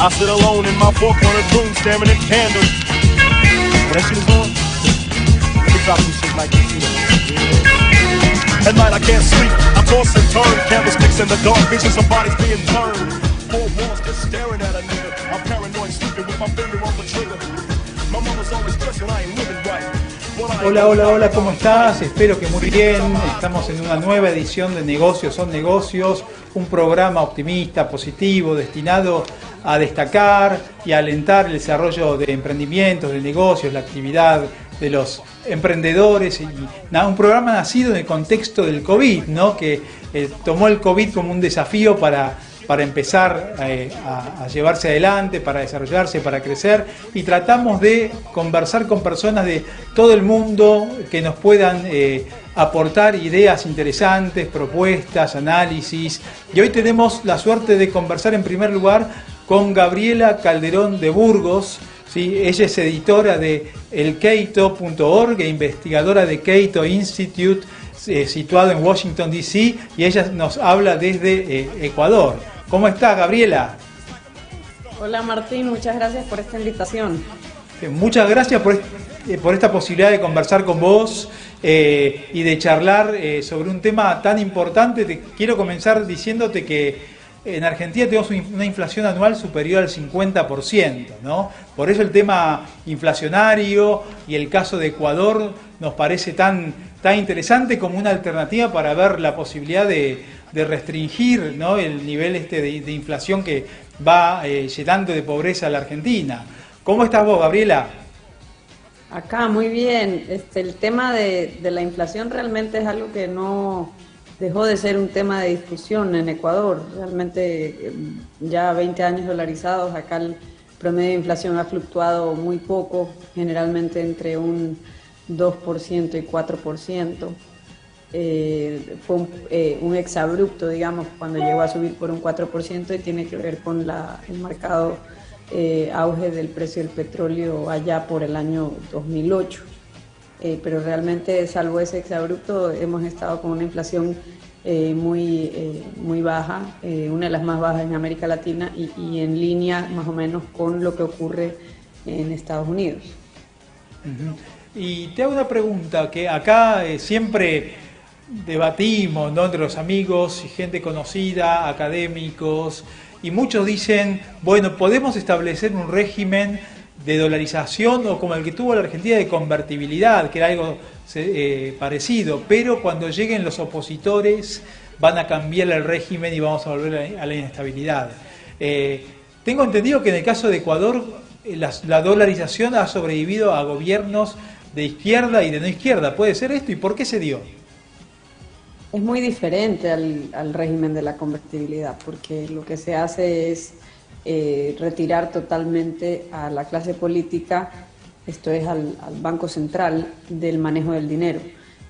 I sit alone in my four-cornered room staring at candles. When that shit is on, we drop some shit like this. At night I can't sleep, I toss and turn, candlesticks in the dark, vision somebody's being burned. Four walls just staring at a nigga. I'm paranoid, sleeping with my finger on the trigger. My mama's always stressing I ain't living right. Hola, hola, hola, ¿cómo estás? Espero que muy bien. Estamos en una nueva edición de Negocios son Negocios, un programa optimista, positivo, destinado a destacar y a alentar el desarrollo de emprendimientos, de negocios, la actividad de los emprendedores. Y un programa nacido en el contexto del COVID, ¿no? Que tomó el COVID como un desafío para empezar a llevarse adelante, para desarrollarse, para crecer, y tratamos de conversar con personas de todo el mundo que nos puedan aportar ideas interesantes, propuestas, análisis. Y hoy tenemos la suerte de conversar en primer lugar con Gabriela Calderón de Burgos. ¿Sí? Ella es editora de elkeito.org e investigadora de Keito Institute, situado en Washington, D.C., y ella nos habla desde Ecuador. ¿Cómo estás, Gabriela? Hola, Martín, muchas gracias por esta invitación. Muchas gracias por esta posibilidad de conversar con vos y de charlar sobre un tema tan importante. Quiero comenzar diciéndote que en Argentina tenemos una inflación anual superior al 50%, ¿no? Por eso el tema inflacionario y el caso de Ecuador nos parece tan interesante como una alternativa para ver la posibilidad de restringir, ¿no?, el nivel de inflación que va llenando de pobreza a la Argentina. ¿Cómo estás vos, Gabriela? Acá, muy bien. El tema de la inflación realmente es algo que no dejó de ser un tema de discusión en Ecuador. Realmente ya 20 años dolarizados, acá el promedio de inflación ha fluctuado muy poco, generalmente entre un 2% y 4%. Fue un exabrupto, digamos, cuando llegó a subir por un 4%, y tiene que ver con el marcado auge del precio del petróleo allá por el año 2008. Pero realmente, salvo ese exabrupto, hemos estado con una inflación muy baja, una de las más bajas en América Latina, y en línea más o menos con lo que ocurre en Estados Unidos. Uh-huh. Y te hago una pregunta que acá siempre debatimos, ¿no?, entre los amigos y gente conocida, académicos, y muchos dicen, bueno, podemos establecer un régimen de dolarización o como el que tuvo la Argentina de convertibilidad, que era algo parecido, pero cuando lleguen los opositores van a cambiar el régimen y vamos a volver a la inestabilidad. Tengo entendido que en el caso de Ecuador la dolarización ha sobrevivido a gobiernos de izquierda y de no izquierda. ¿Puede ser esto? ¿Y por qué se dio? Es muy diferente al régimen de la convertibilidad, porque lo que se hace es retirar totalmente a la clase política, esto es al Banco Central, del manejo del dinero.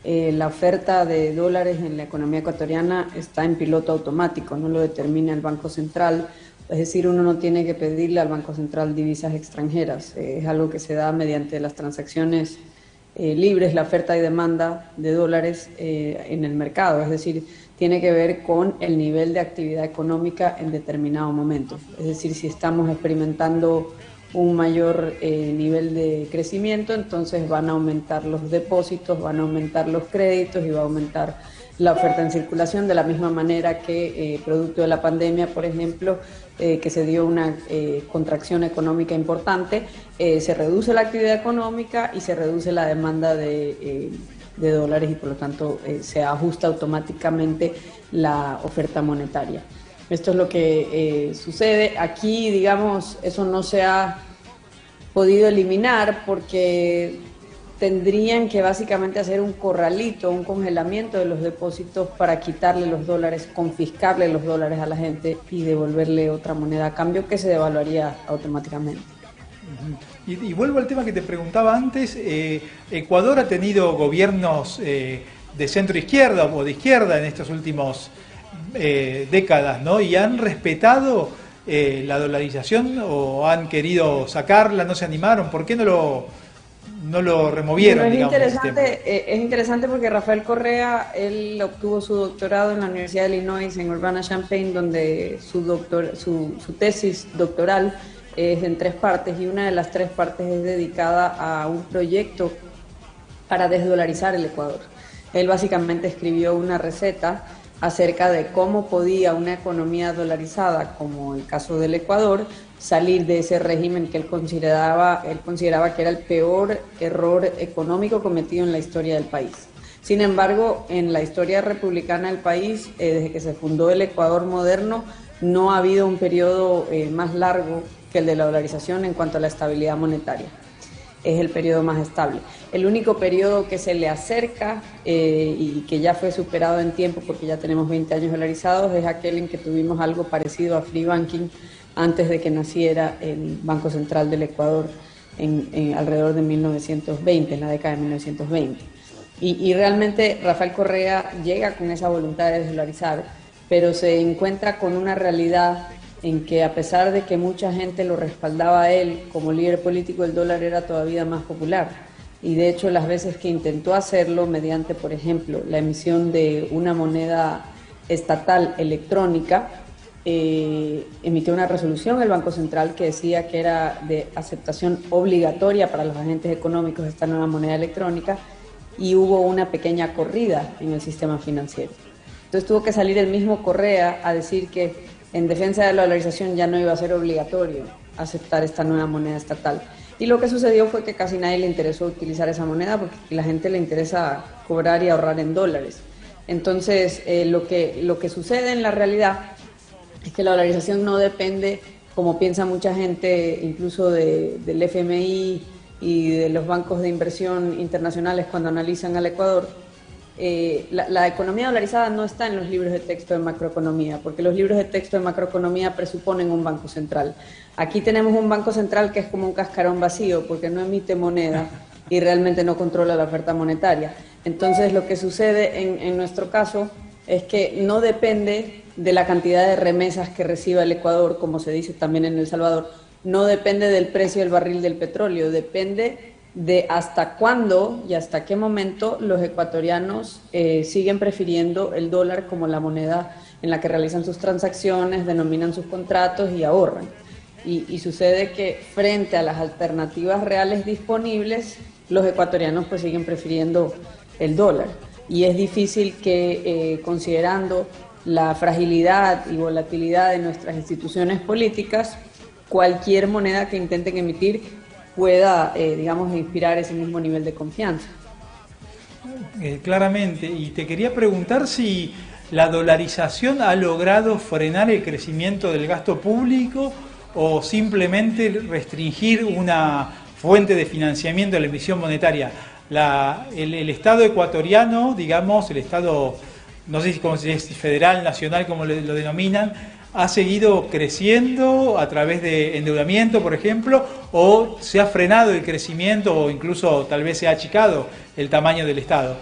La oferta de dólares en la economía ecuatoriana está en piloto automático, no lo determina el Banco Central, es decir, uno no tiene que pedirle al Banco Central divisas extranjeras, es algo que se da mediante las transacciones libres, la oferta y demanda de dólares en el mercado, es decir, tiene que ver con el nivel de actividad económica en determinado momento. Es decir, si estamos experimentando un mayor nivel de crecimiento, entonces van a aumentar los depósitos, van a aumentar los créditos y va a aumentar la oferta en circulación, de la misma manera que producto de la pandemia, por ejemplo, que se dio una contracción económica importante, se reduce la actividad económica y se reduce la demanda de dólares y por lo tanto se ajusta automáticamente la oferta monetaria. Esto es lo que sucede. Aquí, digamos, eso no se ha podido eliminar porque tendrían que básicamente hacer un corralito, un congelamiento de los depósitos para quitarle los dólares, confiscarle los dólares a la gente y devolverle otra moneda a cambio que se devaluaría automáticamente. Y vuelvo al tema que te preguntaba antes. Ecuador ha tenido gobiernos de centro izquierda o de izquierda en estos últimos décadas, ¿no? Y han respetado la dolarización o han querido sacarla, no se animaron. ¿Por qué no no lo removieron, Bueno, digamos, del sistema. es interesante porque Rafael Correa, él obtuvo su doctorado en la Universidad de Illinois en Urbana-Champaign, donde su tesis doctoral es en 3 partes, y una de las 3 partes es dedicada a un proyecto para desdolarizar el Ecuador. Él básicamente escribió una receta acerca de cómo podía una economía dolarizada, como el caso del Ecuador, salir de ese régimen que él consideraba que era el peor error económico cometido en la historia del país. Sin embargo, en la historia republicana del país, desde que se fundó el Ecuador moderno, no ha habido un periodo más largo que el de la dolarización en cuanto a la estabilidad monetaria. Es el periodo más estable. El único periodo que se le acerca y que ya fue superado en tiempo, porque ya tenemos 20 años dolarizados, es aquel en que tuvimos algo parecido a free banking antes de que naciera el Banco Central del Ecuador alrededor de 1920, en la década de 1920. Y realmente Rafael Correa llega con esa voluntad de desdolarizar, pero se encuentra con una realidad en que, a pesar de que mucha gente lo respaldaba a él como líder político, el dólar era todavía más popular. Y de hecho, las veces que intentó hacerlo mediante, por ejemplo, la emisión de una moneda estatal electrónica, emitió una resolución el Banco Central que decía que era de aceptación obligatoria para los agentes económicos esta nueva moneda electrónica, y hubo una pequeña corrida en el sistema financiero. Entonces tuvo que salir el mismo Correa a decir que en defensa de la dolarización ya no iba a ser obligatorio aceptar esta nueva moneda estatal. Y lo que sucedió fue que casi nadie le interesó utilizar esa moneda, porque a la gente le interesa cobrar y ahorrar en dólares. Entonces, lo que sucede en la realidad es que la dolarización no depende, como piensa mucha gente, incluso del FMI y de los bancos de inversión internacionales cuando analizan al Ecuador. La economía dolarizada no está en los libros de texto de macroeconomía, porque los libros de texto de macroeconomía presuponen un banco central. Aquí tenemos un banco central que es como un cascarón vacío, porque no emite moneda y realmente no controla la oferta monetaria. Entonces, lo que sucede en nuestro caso es que no depende de la cantidad de remesas que reciba el Ecuador, como se dice también en El Salvador, no depende del precio del barril del petróleo, depende de hasta cuándo y hasta qué momento los ecuatorianos siguen prefiriendo el dólar como la moneda en la que realizan sus transacciones, denominan sus contratos y ahorran. Y sucede que frente a las alternativas reales disponibles, los ecuatorianos pues siguen prefiriendo el dólar. Y es difícil que, considerando la fragilidad y volatilidad de nuestras instituciones políticas, cualquier moneda que intenten emitir pueda, digamos, inspirar ese mismo nivel de confianza. Claramente, y te quería preguntar si la dolarización ha logrado frenar el crecimiento del gasto público o simplemente restringir una fuente de financiamiento de la emisión monetaria. El Estado ecuatoriano, digamos, el Estado, no sé si es federal, nacional, como lo denominan, ¿ha seguido creciendo a través de endeudamiento, por ejemplo, o se ha frenado el crecimiento o incluso tal vez se ha achicado el tamaño del Estado?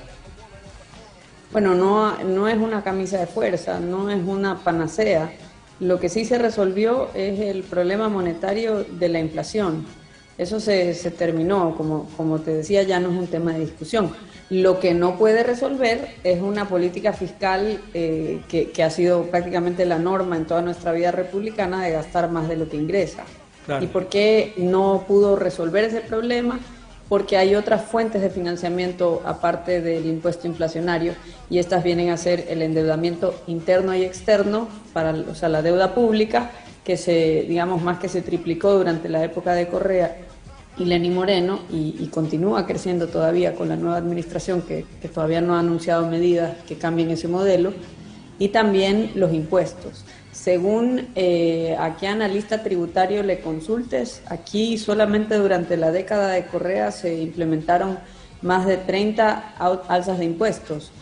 Bueno, no es una camisa de fuerza, no es una panacea. Lo que sí se resolvió es el problema monetario de la inflación. Eso se terminó, como te decía, ya no es un tema de discusión. Lo que no puede resolver es una política fiscal que ha sido prácticamente la norma en toda nuestra vida republicana, de gastar más de lo que ingresa. Claro. ¿Y por qué no pudo resolver ese problema? Porque hay otras fuentes de financiamiento aparte del impuesto inflacionario, y estas vienen a ser el endeudamiento interno y externo, o sea, la deuda pública, que digamos, más que se triplicó durante la época de Correa y Lenín Moreno, y continúa creciendo todavía con la nueva administración que todavía no ha anunciado medidas que cambien ese modelo, y también los impuestos. Según a qué analista tributario le consultes, aquí solamente durante la década de Correa se implementaron más de 30 alzas de impuestos,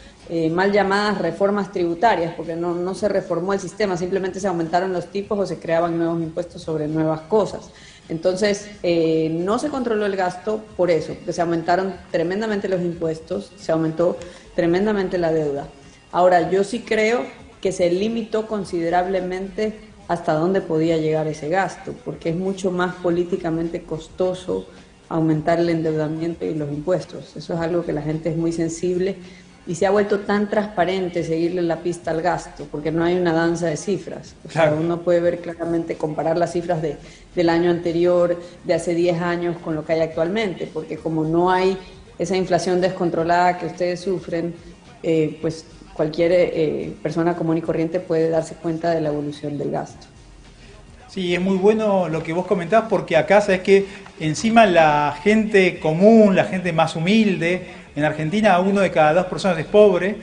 mal llamadas reformas tributarias, porque no se reformó el sistema, simplemente se aumentaron los tipos o se creaban nuevos impuestos sobre nuevas cosas. Entonces, no se controló el gasto por eso, porque se aumentaron tremendamente los impuestos, se aumentó tremendamente la deuda. Ahora, yo sí creo que se limitó considerablemente hasta dónde podía llegar ese gasto, porque es mucho más políticamente costoso aumentar el endeudamiento y los impuestos. Eso es algo que la gente es muy sensible y se ha vuelto tan transparente seguirle la pista al gasto, porque no hay una danza de cifras. O sea, uno puede ver claramente, comparar las cifras del año anterior, de hace 10 años, con lo que hay actualmente, porque como no hay esa inflación descontrolada que ustedes sufren, pues cualquier persona común y corriente puede darse cuenta de la evolución del gasto. Sí, es muy bueno lo que vos comentás, porque acá sabés que encima la gente común, la gente más humilde, en Argentina 1 de cada 2 personas es pobre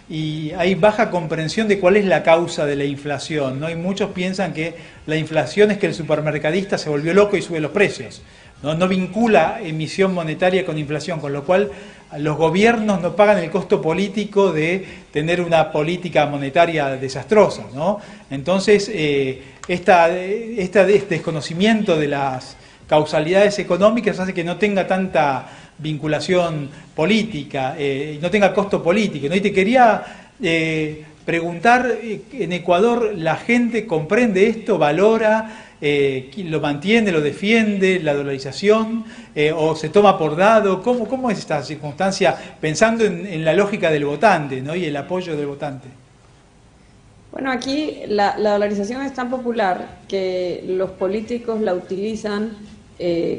y hay baja comprensión de cuál es la causa de la inflación, ¿no? Y muchos piensan que la inflación es que el supermercadista se volvió loco y sube los precios. No vincula emisión monetaria con inflación, con lo cual los gobiernos no pagan el costo político de tener una política monetaria desastrosa, ¿no? Entonces, este desconocimiento de las causalidades económicas hace que no tenga tanta vinculación política, no tenga costo político, ¿no? Y te quería preguntar, en Ecuador, ¿la gente comprende esto, valora, lo mantiene, lo defiende, la dolarización, o se toma por dado? ¿Cómo es esta circunstancia, pensando en la lógica del votante, ¿no? Y el apoyo del votante? Bueno, aquí la dolarización es tan popular que los políticos la utilizan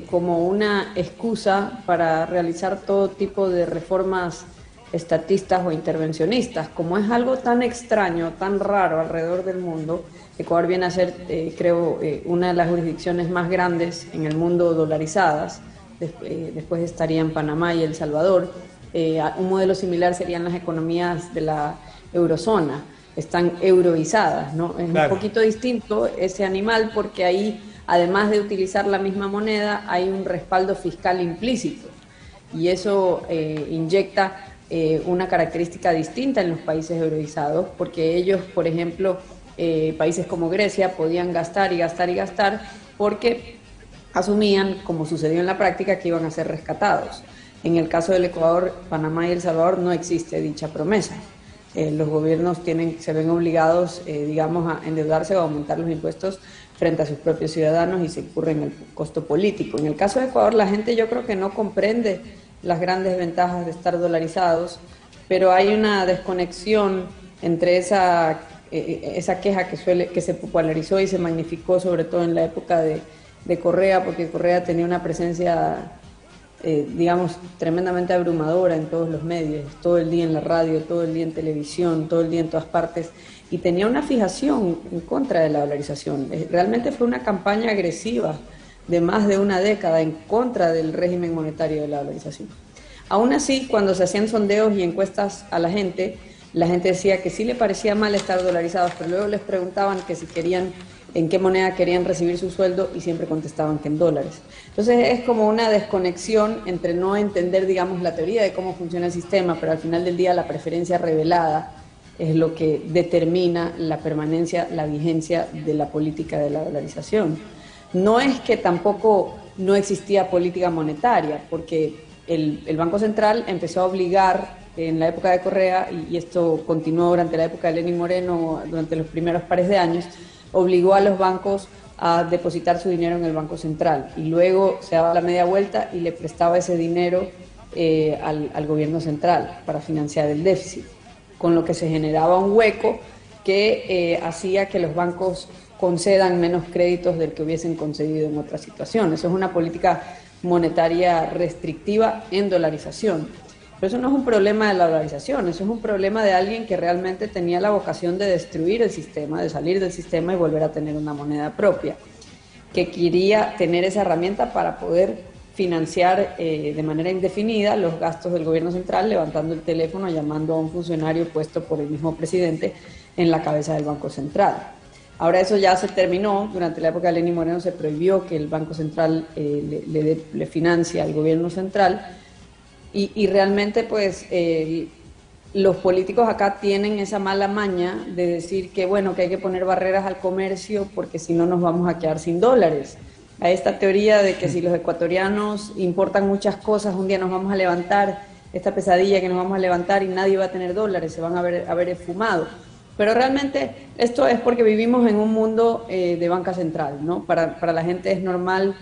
como una excusa para realizar todo tipo de reformas estatistas o intervencionistas. Como es algo tan extraño, tan raro alrededor del mundo, Ecuador viene a ser, creo, una de las jurisdicciones más grandes en el mundo dolarizadas. Después estarían Panamá y El Salvador. Un modelo similar serían las economías de la eurozona. Están euroizadas, ¿no? Es claro. Un poquito distinto ese animal, porque ahí, además de utilizar la misma moneda, hay un respaldo fiscal implícito. Y eso inyecta una característica distinta en los países euroizados, porque ellos, por ejemplo, países como Grecia, podían gastar y gastar y gastar porque asumían, como sucedió en la práctica, que iban a ser rescatados. En el caso del Ecuador, Panamá y El Salvador no existe dicha promesa. Los gobiernos se ven obligados, digamos, a endeudarse o a aumentar los impuestos frente a sus propios ciudadanos y se incurre en el costo político. En el caso de Ecuador, la gente yo creo que no comprende las grandes ventajas de estar dolarizados, pero hay una desconexión entre esa queja que se popularizó y se magnificó sobre todo en la época de Correa, porque Correa tenía una presencia, digamos, tremendamente abrumadora en todos los medios, todo el día en la radio, todo el día en televisión, todo el día en todas partes, y tenía una fijación en contra de la dolarización. Realmente fue una campaña agresiva de más de una década en contra del régimen monetario de la dolarización. Aún así, cuando se hacían sondeos y encuestas a la gente decía que sí le parecía mal estar dolarizados, pero luego les preguntaban que si querían, en qué moneda querían recibir su sueldo, y siempre contestaban que en dólares. Entonces es como una desconexión entre no entender, digamos, la teoría de cómo funciona el sistema, pero al final del día la preferencia revelada es lo que determina la permanencia, la vigencia de la política de la dolarización. No es que tampoco no existía política monetaria, porque el Banco Central empezó a obligar en la época de Correa, y esto continuó durante la época de Lenín Moreno, durante los primeros pares de años, obligó a los bancos a depositar su dinero en el Banco Central, y luego se daba la media vuelta y le prestaba ese dinero al gobierno central para financiar el déficit, con lo que se generaba un hueco que hacía que los bancos concedan menos créditos del que hubiesen concedido en otra situación. Eso es una política monetaria restrictiva en dolarización. Pero eso no es un problema de la dolarización, eso es un problema de alguien que realmente tenía la vocación de destruir el sistema, de salir del sistema y volver a tener una moneda propia, que quería tener esa herramienta para poder financiar de manera indefinida los gastos del gobierno central, levantando el teléfono, llamando a un funcionario puesto por el mismo presidente en la cabeza del Banco Central. Ahora eso ya se terminó. Durante la época de Lenín Moreno se prohibió que el Banco Central le financie al gobierno central, y realmente pues los políticos acá tienen esa mala maña de decir que bueno, que hay que poner barreras al comercio porque si no nos vamos a quedar sin dólares. A esta teoría de que si los ecuatorianos importan muchas cosas, un día nos vamos a levantar, esta pesadilla que nos vamos a levantar y nadie va a tener dólares, se van a haber esfumado. Pero realmente esto es porque vivimos en un mundo de banca central, ¿no? Para la gente es normal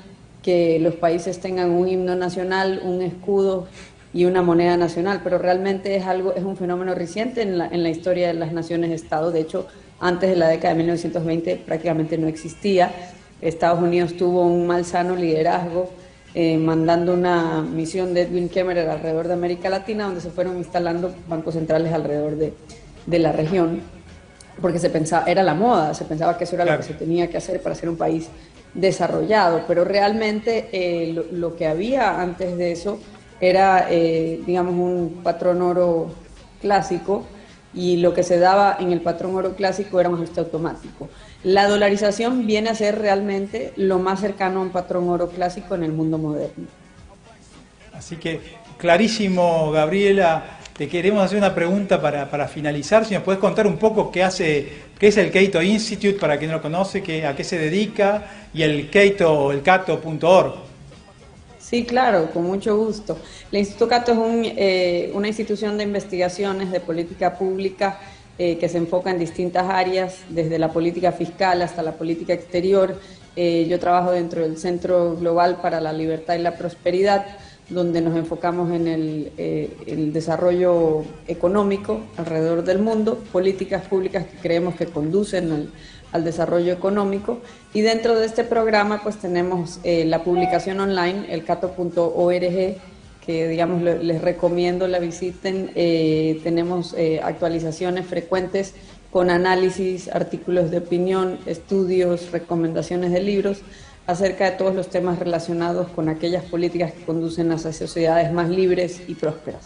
que los países tengan un himno nacional, un escudo y una moneda nacional, pero realmente es un fenómeno reciente en la historia de las naciones-estado. De hecho, antes de la década de 1920 prácticamente no existía. Estados Unidos tuvo un malsano liderazgo, mandando una misión de Edwin Kemmerer alrededor de América Latina, donde se fueron instalando bancos centrales alrededor de la región, porque era la moda, se pensaba que eso era lo que se tenía que hacer para ser un país desarrollado, pero realmente lo que había antes de eso era, digamos, un patrón oro clásico, y lo que se daba en el patrón oro clásico era un ajuste automático. La dolarización viene a ser realmente lo más cercano a un patrón oro clásico en el mundo moderno. Así que, clarísimo, Gabriela. Te queremos hacer una pregunta para finalizar. Si nos puedes contar un poco qué es el Cato Institute, para quien no lo conoce, a qué se dedica, y el cato.org. Sí, claro, con mucho gusto. El Instituto Cato es una institución de investigaciones de política pública que se enfoca en distintas áreas, desde la política fiscal hasta la política exterior. Yo trabajo dentro del Centro Global para la Libertad y la Prosperidad, donde nos enfocamos en el desarrollo económico alrededor del mundo, políticas públicas que creemos que conducen al desarrollo económico, y dentro de este programa pues tenemos la publicación online, el cato.org, que digamos les recomiendo la visiten. Tenemos actualizaciones frecuentes con análisis, artículos de opinión, estudios, recomendaciones de libros acerca de todos los temas relacionados con aquellas políticas que conducen hacia sociedades más libres y prósperas.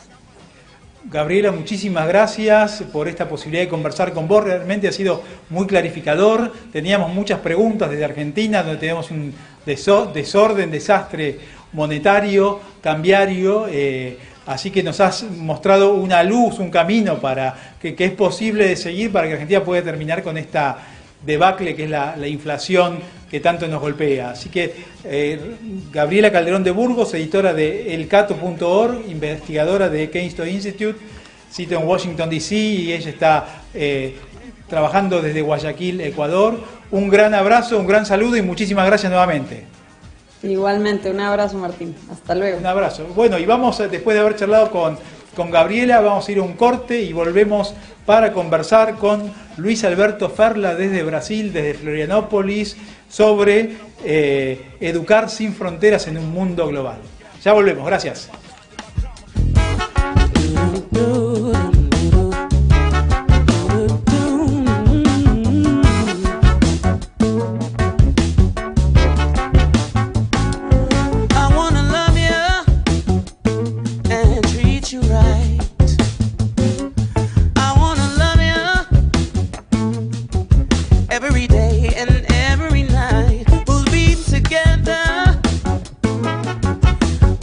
Gabriela, muchísimas gracias por esta posibilidad de conversar con vos. Realmente ha sido muy clarificador. Teníamos muchas preguntas desde Argentina, donde tenemos un desastre monetario, cambiario, así que nos has mostrado una luz, un camino para que es posible de seguir para que Argentina pueda terminar con esta debacle que es la inflación que tanto nos golpea. Así que Gabriela Calderón de Burgos, editora de elcato.org, investigadora de Cato Institute, sitio en Washington DC, y ella está trabajando desde Guayaquil, Ecuador. Un gran abrazo, un gran saludo y muchísimas gracias nuevamente. Igualmente, un abrazo, Martín. Hasta luego. Un abrazo. Bueno, y vamos, después de haber charlado con Gabriela, vamos a ir a un corte y volvemos para conversar con Luis Alberto Ferla desde Brasil, desde Florianópolis, sobre educar sin fronteras en un mundo global. Ya volvemos, gracias.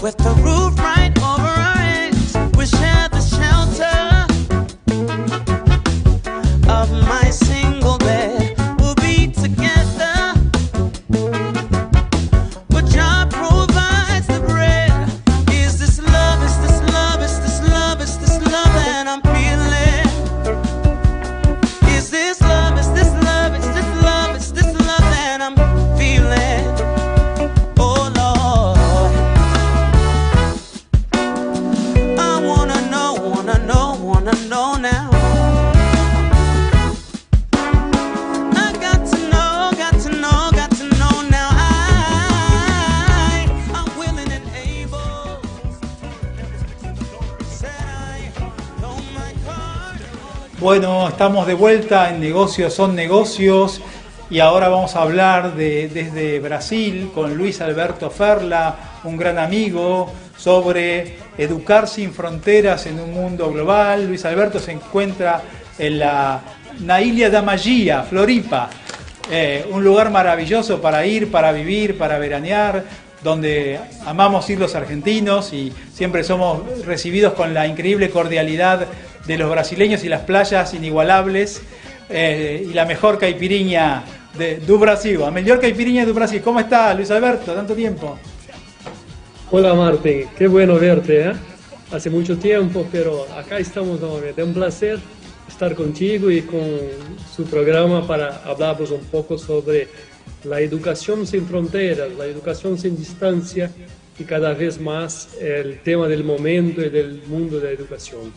With the roof right over our heads, we share the shelter of my single bed. We'll be together, but God provides the bread. Is this love, is this love, is this love, is this love that I'm feeling? Is this love, is this love, is this love, is this love that I'm feeling? Oh Lord, wanna know now. I got to know now. I'm willing and able. Said I know my card. Bueno, estamos de vuelta en Negocios son Negocios y ahora vamos a hablar desde Brasil con Luis Alberto Ferla, un gran amigo, sobre educar sin fronteras en un mundo global. Luis Alberto se encuentra na Ilha da Magia, Floripa, un lugar maravilloso para ir, para vivir, para veranear, donde amamos ir los argentinos y siempre somos recibidos con la increíble cordialidad de los brasileños y las playas inigualables y la mejor caipirinha do Brasil, a melhor caipirinha do Brasil. ¿Cómo está, Luis Alberto? Tanto tiempo. Hola Martín, qué bueno verte, ¿eh? Hace mucho tiempo, pero acá estamos nuevamente. Es un placer estar contigo y con su programa para hablarnos un poco sobre la educación sin fronteras, la educación sin distancia y cada vez más el tema del momento y del mundo de la educación.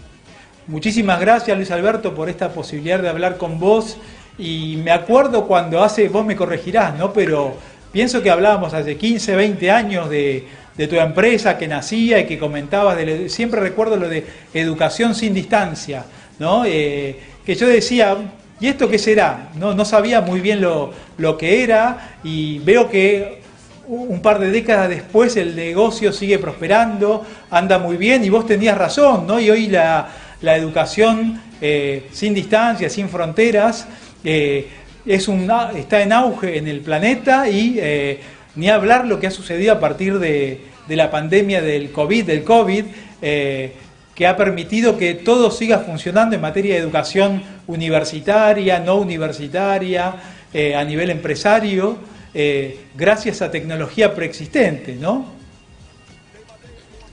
Muchísimas gracias, Luis Alberto, por esta posibilidad de hablar con vos. Y me acuerdo cuando vos me corregirás, ¿no? Pero pienso que hablábamos hace 15, 20 años de tu empresa que nacía y que comentabas, siempre recuerdo lo de educación sin distancia, ¿no? Que yo decía, ¿y esto qué será? No sabía muy bien lo que era, y veo que un par de décadas después el negocio sigue prosperando, anda muy bien, y vos tenías razón, ¿no? Y hoy la educación sin distancia, sin fronteras, está en auge en el planeta, y ni hablar lo que ha sucedido a partir de la pandemia del COVID, que ha permitido que todo siga funcionando en materia de educación universitaria, no universitaria, a nivel empresario, gracias a tecnología preexistente, ¿no?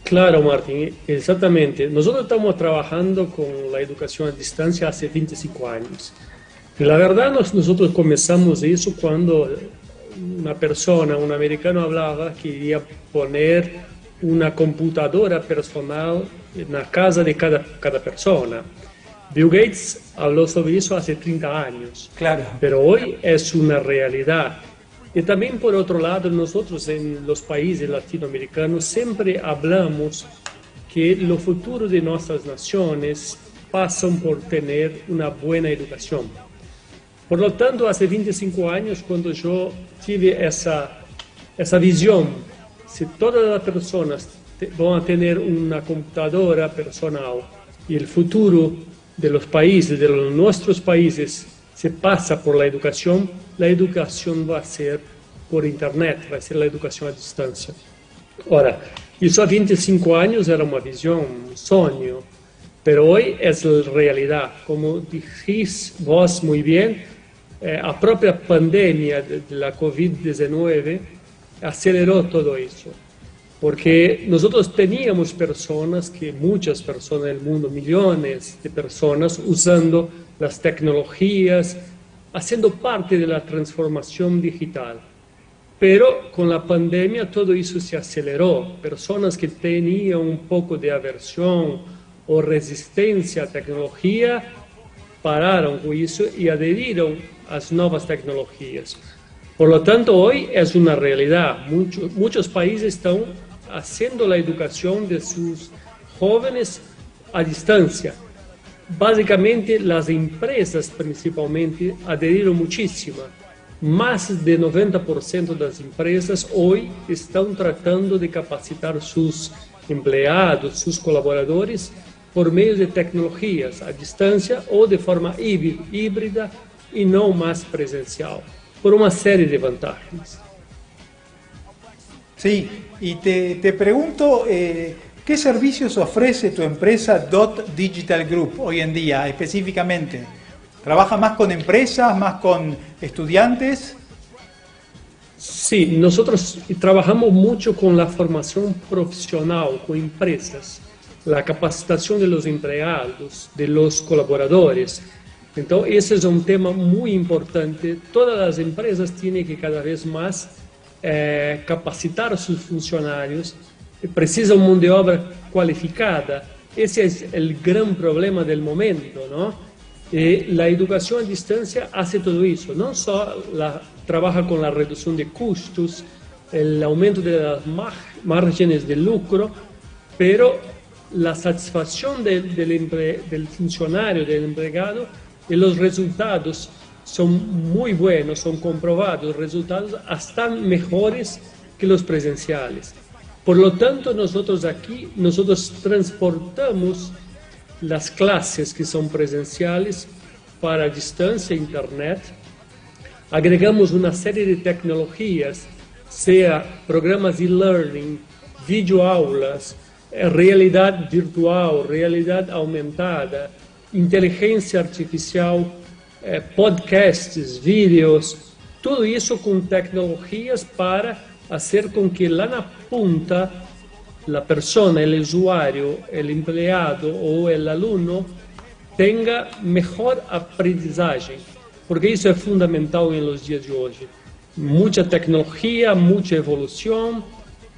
Claro, Martín, exactamente. Nosotros estamos trabajando con la educación a distancia hace 25 años. La verdad, nosotros comenzamos eso cuando una persona, un americano, hablaba que quería poner una computadora personal en la casa de cada persona. Bill Gates habló sobre eso hace 30 años. Claro. Pero hoy es una realidad. Y también, por otro lado, nosotros en los países latinoamericanos siempre hablamos que lo futuro de nuestras naciones pasan por tener una buena educación. Por lo tanto, hace 25 años, cuando yo tuve esa visión, si todas las personas van a tener una computadora personal y el futuro de los países, de nuestros países, se pasa por la educación va a ser por Internet, va a ser la educación a distancia. Ahora, eso a 25 años era una visión, un sueño, pero hoy es la realidad. Como dijiste vos muy bien, la propia pandemia de la COVID-19 aceleró todo eso, porque nosotros teníamos muchas personas del mundo, millones de personas usando las tecnologías, haciendo parte de la transformación digital. Pero con la pandemia todo eso se aceleró. Personas que tenían un poco de aversión o resistencia a tecnología pararon con eso y adherieron a las nuevas tecnologías. Por lo tanto, hoy es una realidad. Muchos países están haciendo la educación de sus jóvenes a distancia. Básicamente, las empresas principalmente adherieron muchísimo. Más del 90% de las empresas hoy están tratando de capacitar sus empleados, sus colaboradores, por medio de tecnologías a distancia o de forma híbrida y no más presencial, por una serie de ventajas. Sí, y te pregunto, ¿qué servicios ofrece tu empresa DOT Digital Group hoy en día específicamente? ¿Trabaja más con empresas, más con estudiantes? Sí, nosotros trabajamos mucho con la formación profesional, con empresas, la capacitación de los empleados, de los colaboradores. Entonces, ese es un tema muy importante. Todas las empresas tienen que cada vez más capacitar a sus funcionarios, precisan mano de obra cualificada. Ese es el gran problema del momento, ¿no? La educación a distancia hace todo eso, no solo trabaja con la reducción de costos, el aumento de las márgenes de lucro, pero la satisfacción del funcionario, del empleado, y los resultados son muy buenos, son comprobados, los resultados hasta mejores que los presenciales. Por lo tanto, nosotros transportamos las clases que son presenciales para distancia, Internet, agregamos una serie de tecnologías, sea programas e-learning, videoaulas, realidad virtual, realidad aumentada, inteligencia artificial, podcasts, vídeos, todo eso con tecnologías para hacer con que la punta, la persona, el usuario, el empleado o el alumno tenga mejor aprendizaje, porque eso es fundamental en los días de hoy. mucha tecnología, mucha evolución,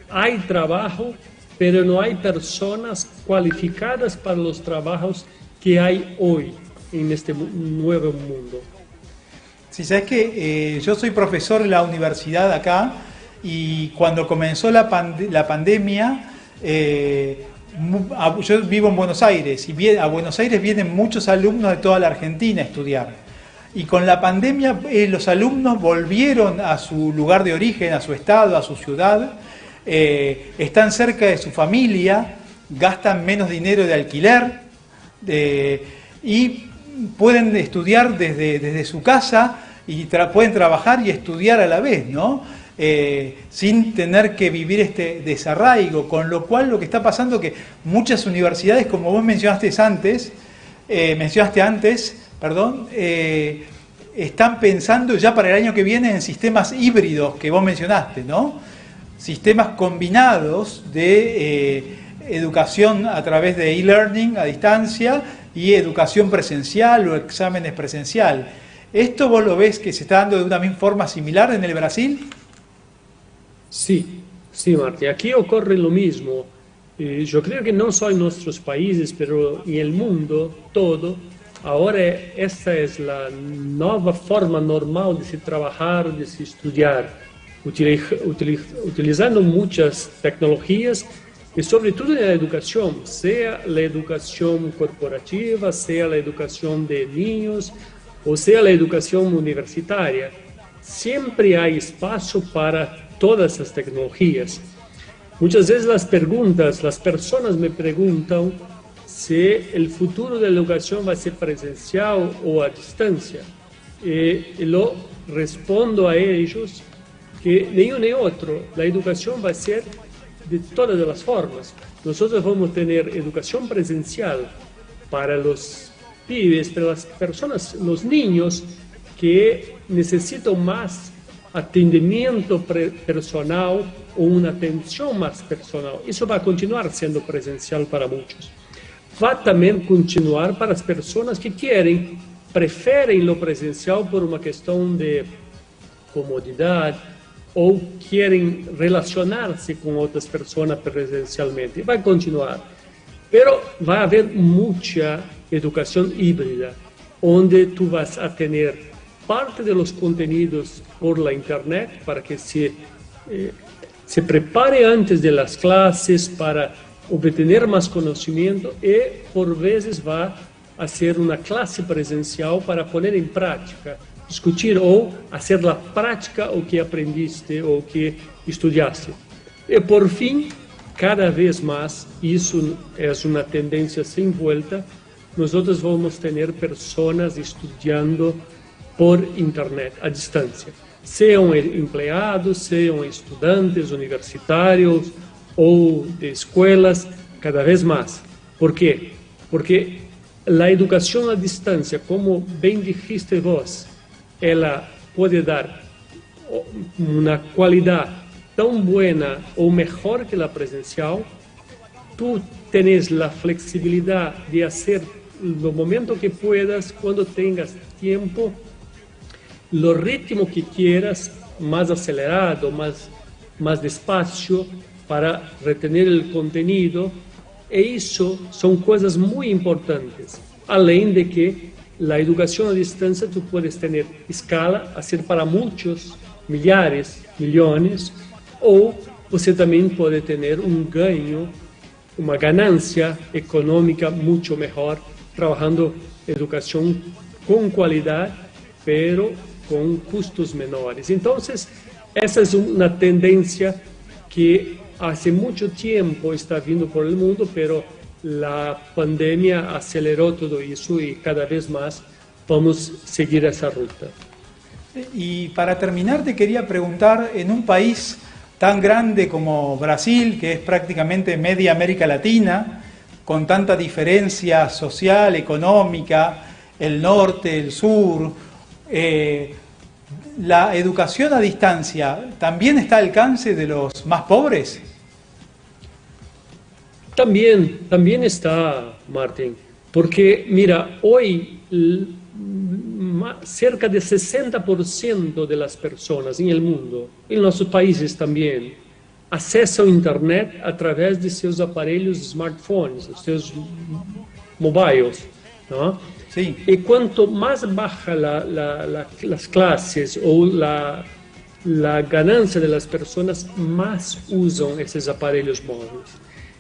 hay trabajo, pero no hay personas cualificadas para los trabajos que hay hoy en este nuevo mundo. Sí, sabes que yo soy profesor en la universidad acá y cuando comenzó la pandemia, yo vivo en Buenos Aires y a Buenos Aires vienen muchos alumnos de toda la Argentina a estudiar. Y con la pandemia los alumnos volvieron a su lugar de origen, a su estado, a su ciudad, están cerca de su familia, gastan menos dinero de alquiler y pueden estudiar desde su casa y pueden trabajar y estudiar a la vez, ¿no? Sin tener que vivir este desarraigo, con lo cual lo que está pasando es que muchas universidades, como vos mencionaste antes, están pensando ya para el año que viene en sistemas híbridos que vos mencionaste, ¿no? Sistemas combinados de educación a través de e-learning a distancia y educación presencial o exámenes presencial. ¿Esto vos lo ves que se está dando de una misma forma similar en el Brasil? Sí, sí, Martín. Aquí ocurre lo mismo. Yo creo que no solo en nuestros países, pero en el mundo todo. Ahora esta es la nueva forma normal de se trabajar, de se estudiar, utilizando muchas tecnologías y sobre todo en la educación, sea la educación corporativa, sea la educación de niños o sea la educación universitaria. Siempre hay espacio para todas esas tecnologías. Muchas veces las personas me preguntan si el futuro de la educación va a ser presencial o a distancia. Y lo respondo a ellos que ni uno ni otro. La educación va a ser de todas las formas. Nosotros vamos a tener educación presencial para los pibes, para las personas, los niños que necesitan más atendimiento personal o una atención más personal. Eso va a continuar siendo presencial para muchos. Va también a continuar para las personas que prefieren lo presencial por una cuestión de comodidad o quieren relacionarse con otras personas presencialmente. Va a continuar. Pero va a haber mucha educación híbrida, donde tú vas a tener parte de los contenidos por la internet para que se prepare antes de las clases para obtener más conocimiento y por veces va a hacer una clase presencial para poner en práctica, discutir o hacer la práctica o que aprendiste o que estudiaste. Y por fin, cada vez más, y eso es una tendencia sin vuelta, nosotros vamos a tener personas estudiando por internet, a distancia. Sean empleados, sean estudantes universitarios o de escuelas, cada vez más. ¿Por qué? Porque la educación a distancia, como bien dijiste vos, ella puede dar una cualidad tan buena o mejor que la presencial. Tú tenés la flexibilidad de hacer lo momento que puedas, cuando tengas tiempo, lo ritmo que quieras, más acelerado, más despacio, para retener el contenido. E eso son cosas muy importantes. Além de que la educación a distancia tú puedes tener escala, hacer para muchos, millares, millones, o você también puede tener un ganho, una ganancia económica mucho mejor, trabajando educación con calidad, pero con costos menores. Entonces, esa es una tendencia que hace mucho tiempo está viendo por el mundo, pero la pandemia aceleró todo eso y cada vez más vamos a seguir esa ruta. Y para terminar te quería preguntar, en un país tan grande como Brasil, que es prácticamente media América Latina, con tanta diferencia social, económica, el norte, el sur, ¿la educación a distancia también está al alcance de los más pobres? También está, Martín, porque mira, hoy cerca de 60% de las personas en el mundo, en nuestros países también, acessam Internet através de seus aparelhos smartphones, seus mobiles, ¿no? Sí. Y cuanto más baja las clases o la ganancia de las personas, más usan esos aparelhos móviles.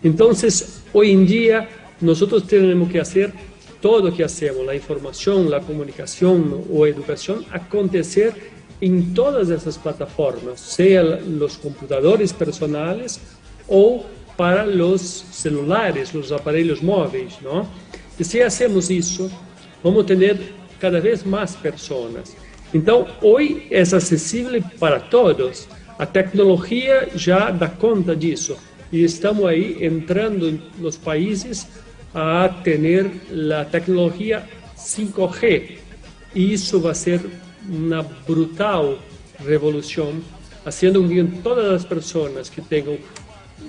Entonces, hoy en día, nosotros tenemos que hacer todo lo que hacemos, la información, la comunicación o educación, acontecer en todas esas plataformas, sean los computadores personales o para los celulares, los aparelhos móviles, ¿no? Y si hacemos eso, vamos a tener cada vez más personas. Entonces, hoy es accesible para todos. A tecnología ya da conta disso. Y estamos ahí entrando en los países a tener la tecnología 5G. Y eso va a ser una brutal revolución, haciendo que todas las personas que tengan,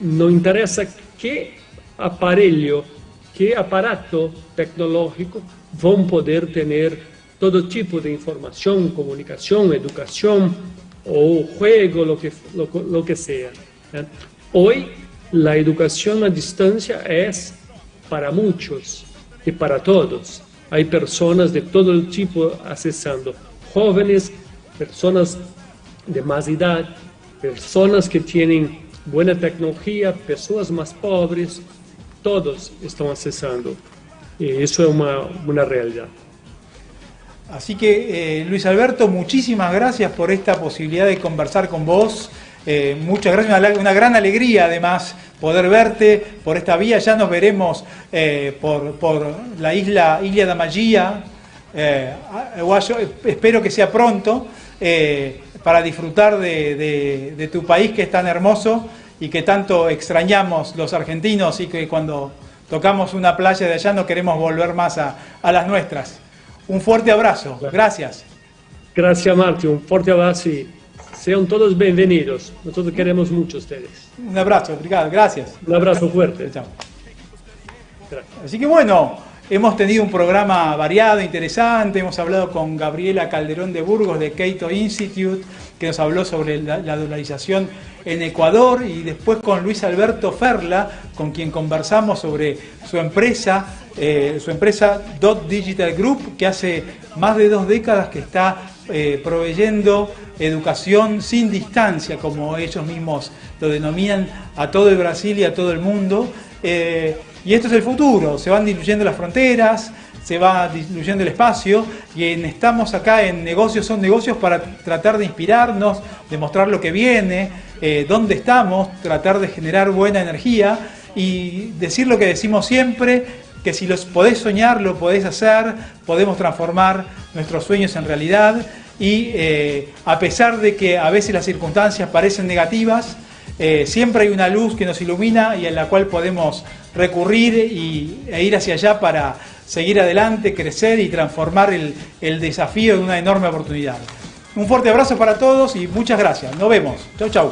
no interesa qué aparelho, qué aparato tecnológico, van a poder tener todo tipo de información, comunicación, educación o juego, lo que sea. Hoy la educación a distancia es para muchos y para todos. Hay personas de todo el tipo accesando, jóvenes, personas de más edad, personas que tienen buena tecnología, personas más pobres, todos están accesando. Y eso es una realidad. Así que, Luis Alberto, muchísimas gracias por esta posibilidad de conversar con vos. Muchas gracias, una gran alegría además poder verte por esta vía. Ya nos veremos por la Ilha da Magia. Espero que sea pronto para disfrutar de tu país, que es tan hermoso y que tanto extrañamos los argentinos, y que cuando tocamos una playa de allá no queremos volver más a las nuestras. Un fuerte abrazo, gracias. Gracias, Martín, un fuerte abrazo y sean todos bienvenidos. Nosotros queremos mucho a ustedes. Un abrazo, obrigado, gracias. Un abrazo fuerte. Chao. Así que bueno, hemos tenido un programa variado, interesante. Hemos hablado con Gabriela Calderón de Burgos de Cato Institute, que nos habló sobre la dolarización en Ecuador, y después con Luis Alberto Ferla, con quien conversamos sobre su empresa Dot Digital Group, que hace más de 2 décadas que está proveyendo educación sin distancia, como ellos mismos lo denominan, a todo el Brasil y a todo el mundo. Y esto es el futuro, se van diluyendo las fronteras, se va diluyendo el espacio, y estamos acá en Negocios son Negocios para tratar de inspirarnos, de mostrar lo que viene, dónde estamos, tratar de generar buena energía y decir lo que decimos siempre, que si los podés soñar, lo podés hacer, podemos transformar nuestros sueños en realidad, y a pesar de que a veces las circunstancias parecen negativas, siempre hay una luz que nos ilumina y en la cual podemos recurrir e ir hacia allá para seguir adelante, crecer y transformar el desafío en una enorme oportunidad. Un fuerte abrazo para todos y muchas gracias. Nos vemos. Chau, chau.